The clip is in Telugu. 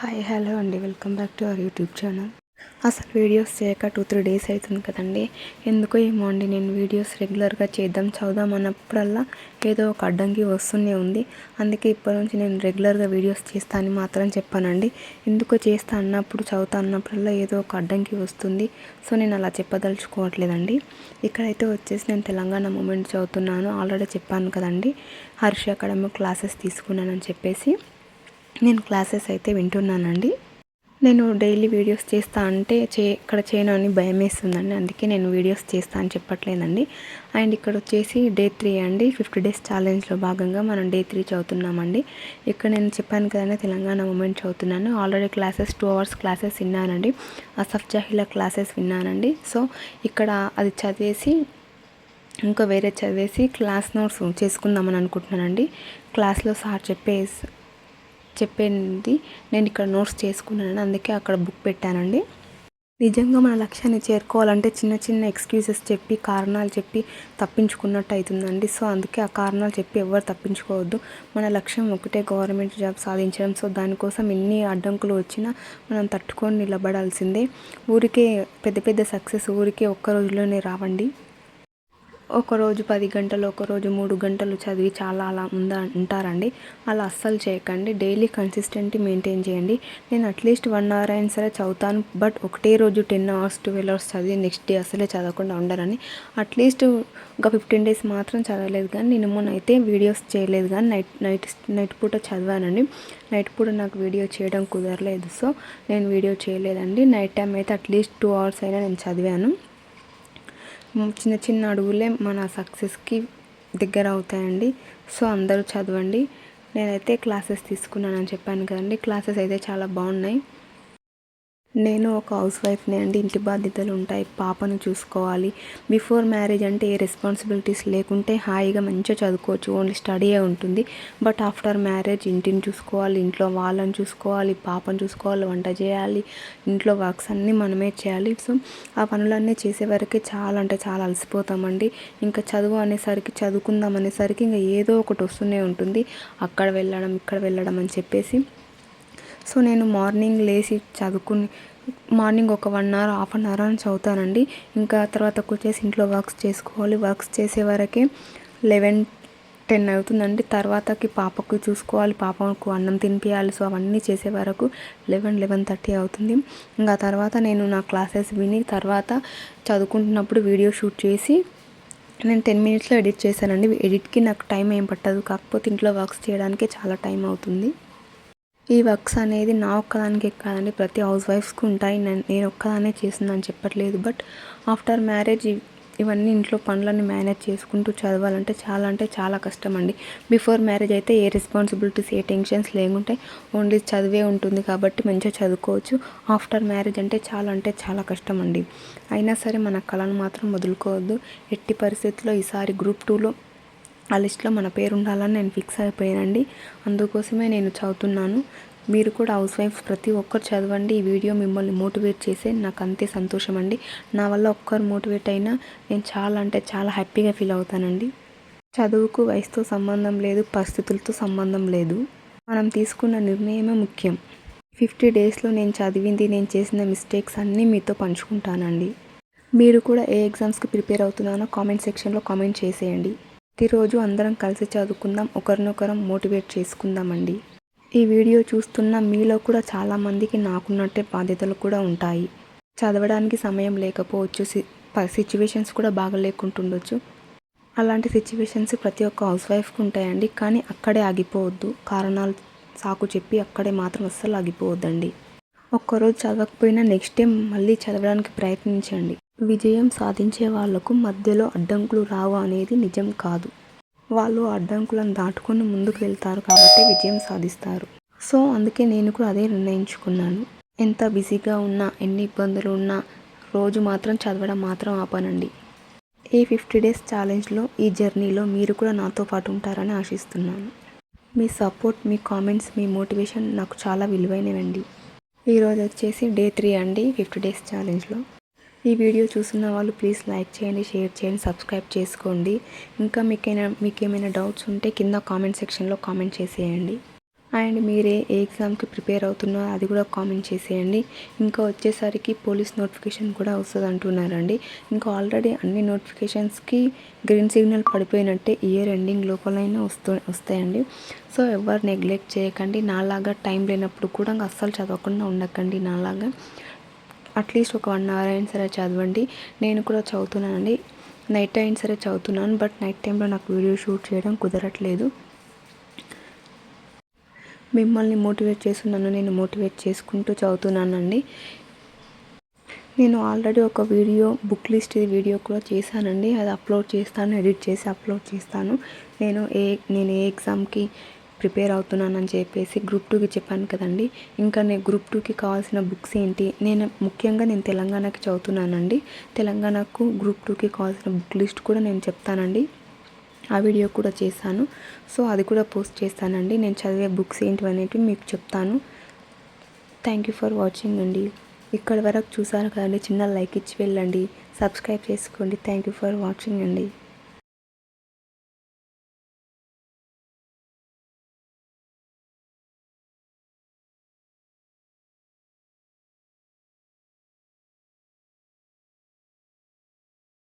హాయ్ హలో అండి, welcome back to our YouTube channel. అసలు వీడియోస్ చేయక 2-3 డేస్ అవుతుంది కదండి. ఎందుకో ఏమో అండి, నేను వీడియోస్ రెగ్యులర్గా చదువుదాం అన్నప్పుడల్లా ఏదో ఒక అడ్డంకి వస్తూనే ఉంది. అందుకే ఇప్పటి నుంచి నేను రెగ్యులర్గా వీడియోస్ చేస్తా అని మాత్రం చెప్పానండి. ఎందుకో చేస్తా అన్నప్పుడు చదువుతా అన్నప్పుడల్లా ఏదో ఒక అడ్డంకి వస్తుంది. సో నేను అలా చెప్పదలుచుకోవట్లేదండి. ఇక్కడైతే వచ్చేసి నేను తెలంగాణ మూమెంట్ చదువుతున్నాను. ఆల్రెడీ చెప్పాను కదండి, హర్ష అకాడమీ క్లాసెస్ తీసుకున్నానని చెప్పేసి. నేను క్లాసెస్ అయితే వింటున్నానండి. నేను డైలీ వీడియోస్ చేస్తా అంటే ఇక్కడ చేయను అని భయం వేస్తుందండి. అందుకే నేను వీడియోస్ చేస్తా అని చెప్పట్లేదండి. అండ్ ఇక్కడ వచ్చేసి డే 3 అండి. 50 డేస్ ఛాలెంజ్లో భాగంగా మనం డే 3 చదువుతున్నామండి. ఇక్కడ నేను చెప్పాను కదండి, తెలంగాణ మూమెంట్ చదువుతున్నాను. ఆల్రెడీ క్లాసెస్ 2 hours క్లాసెస్ విన్నానండి. అసఫ్ జాహీలా క్లాసెస్ విన్నానండి. సో ఇక్కడ అది చదివేసి ఇంకా వేరే చదివేసి క్లాస్ నోట్స్ చేసుకుందామని అనుకుంటున్నానండి. క్లాస్లో సార్ చెప్పేది నేను ఇక్కడ నోట్స్ చేసుకున్నాను. అందుకే అక్కడ బుక్ పెట్టానండి. నిజంగా మన లక్ష్యాన్ని చేరుకోవాలంటే చిన్న చిన్న ఎక్స్క్యూజెస్ చెప్పి, కారణాలు చెప్పి తప్పించుకున్నట్టు అవుతుందండి. సో అందుకే ఆ కారణాలు చెప్పి ఎవరు తప్పించుకోవద్దు. మన లక్ష్యం ఒకటే, గవర్నమెంట్ జాబ్ సాధించడం. సో దానికోసం ఎన్ని అడ్డంకులు వచ్చినా మనం తట్టుకొని నిలబడాల్సిందే. ఊరికే పెద్ద పెద్ద సక్సెస్ ఊరికే ఒక్క రోజులోనే రావండి. ఒకరోజు 10 గంటలు, ఒకరోజు 3 గంటలు చదివి చాలా అలా ఉంటారండి. అలా అస్సలు చేయకండి. డైలీ కన్సిస్టెంట్ మెయింటైన్ చేయండి. నేను అట్లీస్ట్ 1 hour అయినా సరే చదువుతాను. బట్ ఒకటే రోజు 10 hours 12 hours చదివి నెక్స్ట్ డే అసలే చదవకుండా ఉండరని. అట్లీస్ట్ ఒక 15 days మాత్రం చదవలేదు. కానీ నేను మొన్నైతే వీడియోస్ చేయలేదు, కానీ నైట్ పూట చదివానండి. నైట్ పూట నాకు వీడియో చేయడం కుదరలేదు. సో నేను వీడియో చేయలేదండి. నైట్ టైం అయితే అట్లీస్ట్ 2 hours అయినా నేను చదివాను. చిన్న చిన్న అడుగులే మన సక్సెస్కి దగ్గర అవుతాయండి. సో అందరూ చదవండి. నేనైతే క్లాసెస్ తీసుకున్నానని చెప్పాను కదండి. క్లాసెస్ అయితే చాలా బాగున్నాయి. నేను ఒక హౌస్ వైఫ్ని అండి. ఇంటి బాధ్యతలు ఉంటాయి, పాపను చూసుకోవాలి. బిఫోర్ మ్యారేజ్ అంటే ఏ రెస్పాన్సిబిలిటీస్ లేకుంటే హాయిగా మంచిగా చదువుకోవచ్చు, ఓన్లీ స్టడీయే ఉంటుంది. బట్ ఆఫ్టర్ మ్యారేజ్ ఇంటిని చూసుకోవాలి, ఇంట్లో వాళ్ళని చూసుకోవాలి, పాపను చూసుకోవాలి, వంట చేయాలి, ఇంట్లో వర్క్స్ అన్నీ మనమే చేయాలి. సో ఆ పనులన్నీ చేసే వరకే చాలా అంటే చాలా అలసిపోతామండి. ఇంకా చదువు అనేసరికి, చదువుకుందాం అనేసరికి ఇంకా ఏదో ఒకటి వస్తూనే ఉంటుంది, అక్కడ వెళ్ళడం ఇక్కడ వెళ్ళడం అని చెప్పేసి. సో నేను మార్నింగ్ లేచి మార్నింగ్ ఒక 1 hour 1/2 hour అని చదువుతానండి. ఇంకా తర్వాతకు వచ్చేసి ఇంట్లో వర్క్స్ చేసుకోవాలి. వర్క్స్ చేసే వరకే 11-10 అవుతుందండి. తర్వాతకి పాపకు చూసుకోవాలి, పాపకు అన్నం తినిపించాలి. సో అవన్నీ చేసే వరకు 11-11:30 అవుతుంది. ఇంకా తర్వాత నేను నా క్లాసెస్ విని తర్వాత చదువుకుంటున్నప్పుడు వీడియో షూట్ చేసి నేను 10 minutesలో ఎడిట్ చేశానండి. ఎడిట్కి నాకు టైం ఏం పట్టదు, కాకపోతే ఇంట్లో వర్క్స్ చేయడానికే చాలా టైం అవుతుంది. ఈ వర్క్స్ అనేది నా ఒక్కదానికే కాదండి, ప్రతి హౌస్ వైఫ్స్కి ఉంటాయి. నేను ఒక్కదానే చేస్తుందని చెప్పట్లేదు. బట్ ఆఫ్టర్ మ్యారేజ్ ఇవన్నీ ఇంట్లో పనులన్నీ మేనేజ్ చేసుకుంటూ చదవాలంటే చాలా కష్టం అండి. బిఫోర్ మ్యారేజ్ అయితే ఏ రెస్పాన్సిబిలిటీస్, ఏ టెన్షన్స్ లేకుంటే ఓన్లీ చదివే ఉంటుంది కాబట్టి మంచిగా చదువుకోవచ్చు. ఆఫ్టర్ మ్యారేజ్ అంటే చాలా కష్టం అండి. అయినా సరే మన కళను మాత్రం వదులుకోవద్దు. ఎట్టి పరిస్థితుల్లో ఈసారి Group 2లో ఆ లిస్ట్లో మన పేరు ఉండాలని నేను ఫిక్స్ అయిపోయానండి. అందుకోసమే నేను చదువుతున్నాను. మీరు కూడా హౌస్ వైఫ్స్ ప్రతి ఒక్కరు చదవండి. ఈ వీడియో మిమ్మల్ని మోటివేట్ చేసే నాకు అంతే సంతోషం అండి. నా వల్ల ఒక్కరు మోటివేట్ అయినా నేను చాలా హ్యాపీగా ఫీల్ అవుతానండి. చదువుకు వయసుతో సంబంధం లేదు, పరిస్థితులతో సంబంధం లేదు. మనం తీసుకున్న నిర్ణయమే ముఖ్యం. 50 డేస్లో నేను చదివింది, నేను చేసిన మిస్టేక్స్ అన్నీ మీతో పంచుకుంటానండి. మీరు కూడా ఏ ఎగ్జామ్స్కి ప్రిపేర్ అవుతున్నానో కామెంట్ సెక్షన్లో కామెంట్ చేసేయండి. ప్రతిరోజు అందరం కలిసి చదువుకుందాం, ఒకరినొకరం మోటివేట్ చేసుకుందామండి. ఈ వీడియో చూస్తున్న మీలో కూడా చాలామందికి నాకున్నట్టే బాధ్యతలు కూడా ఉంటాయి. చదవడానికి సమయం లేకపోవచ్చు, సిచ్యువేషన్స్ కూడా బాగలేకుంటుండొచ్చు. అలాంటి సిచ్యువేషన్స్ ప్రతి ఒక్క హౌస్ వైఫ్కి ఉంటాయండి. కానీ అక్కడే ఆగిపోవద్దు. కారణాలు సాకు చెప్పి అక్కడే మాత్రం అస్సలు ఆగిపోవద్దండి. ఒక్కరోజు చదవకపోయినా నెక్స్ట్ టైం మళ్ళీ చదవడానికి ప్రయత్నించండి. విజయం సాధించే వాళ్లకు మధ్యలో అడ్డంకులు రావు అనేది నిజం కాదు. వాళ్ళు అడ్డంకులను దాటుకొని ముందుకు వెళ్తారు కాబట్టి విజయం సాధిస్తారు. సో అందుకే నేను కూడా అదే నిర్ణయించుకున్నాను. ఎంత బిజీగా ఉన్నా, ఎన్ని ఇబ్బందులు ఉన్నా రోజు మాత్రం చదవడం మాత్రం ఆపనండి. ఈ 50 డేస్ ఛాలెంజ్లో, ఈ జర్నీలో మీరు కూడా నాతో పాటు ఉంటారని ఆశిస్తున్నాను. మీ సపోర్ట్, మీ కామెంట్స్, మీ మోటివేషన్ నాకు చాలా విలువైనవండి. ఈరోజు వచ్చేసి డే 3 అండి 50 డేస్ ఛాలెంజ్లో. ఈ వీడియో చూస్తున్న వాళ్ళు ప్లీజ్ లైక్ చేయండి, షేర్ చేయండి, సబ్స్క్రైబ్ చేసుకోండి. ఇంకా మీకేమైనా డౌట్స్ ఉంటే కింద కామెంట్ సెక్షన్లో కామెంట్ చేసేయండి. అండ్ మీరే ఏ ఎగ్జామ్కి ప్రిపేర్ అవుతున్నారో అది కూడా కామెంట్ చేసేయండి. ఇంకా వచ్చేసరికి పోలీస్ నోటిఫికేషన్ కూడా వస్తుంది అంటున్నారండి. ఇంకా ఆల్రెడీ అన్ని నోటిఫికేషన్స్కి గ్రీన్ సిగ్నల్ పడిపోయినట్టే, ఇయర్ ఎండింగ్ లోపలైనా వస్తాయండి. సో ఎవరు నెగ్లెక్ట్ చేయకండి. నాలాగా టైం లేనప్పుడు కూడా అస్సలు చదవకుండా ఉండకండి. నాలాగా అట్లీస్ట్ ఒక 1 అవర్ అయినా సరే చదవండి. నేను కూడా చదువుతున్నానండి. నైట్ అయినా సరే చదువుతున్నాను. బట్ నైట్ టైంలో నాకు వీడియో షూట్ చేయడం కుదరట్లేదు. మిమ్మల్ని మోటివేట్ చేస్తున్నాను, నేను మోటివేట్ చేసుకుంటూ చదువుతున్నానండి. నేను ఆల్రెడీ ఒక వీడియో బుక్ లిస్ట్ వీడియో కూడా చేశానండి. అది అప్లోడ్ చేస్తాను, ఎడిట్ చేసి అప్లోడ్ చేస్తాను. నేను ఏ ఎగ్జామ్కి ప్రిపేర్ అవుతున్నానని చెప్పేసి గ్రూప్ 2కి చెప్పాను కదండి. ఇంకా నేను గ్రూప్ 2కి కావాల్సిన బుక్స్ ఏంటి, ముఖ్యంగా నేను తెలంగాణకి చదువుతున్నానండి. తెలంగాణకు గ్రూప్ 2కి కావాల్సిన బుక్ లిస్ట్ కూడా నేను చెప్తానండి. ఆ వీడియో కూడా చేశాను. సో అది కూడా పోస్ట్ చేస్తానండి. నేను చదివే బుక్స్ ఏంటివనేటివి మీకు చెప్తాను. థ్యాంక్ యూ ఫర్ వాచింగ్ అండి. ఇక్కడి వరకు చూసారు కదండి, చిన్న లైక్ ఇచ్చి వెళ్ళండి, సబ్స్క్రైబ్ చేసుకోండి. థ్యాంక్ యూ ఫర్ వాచింగ్ అండి.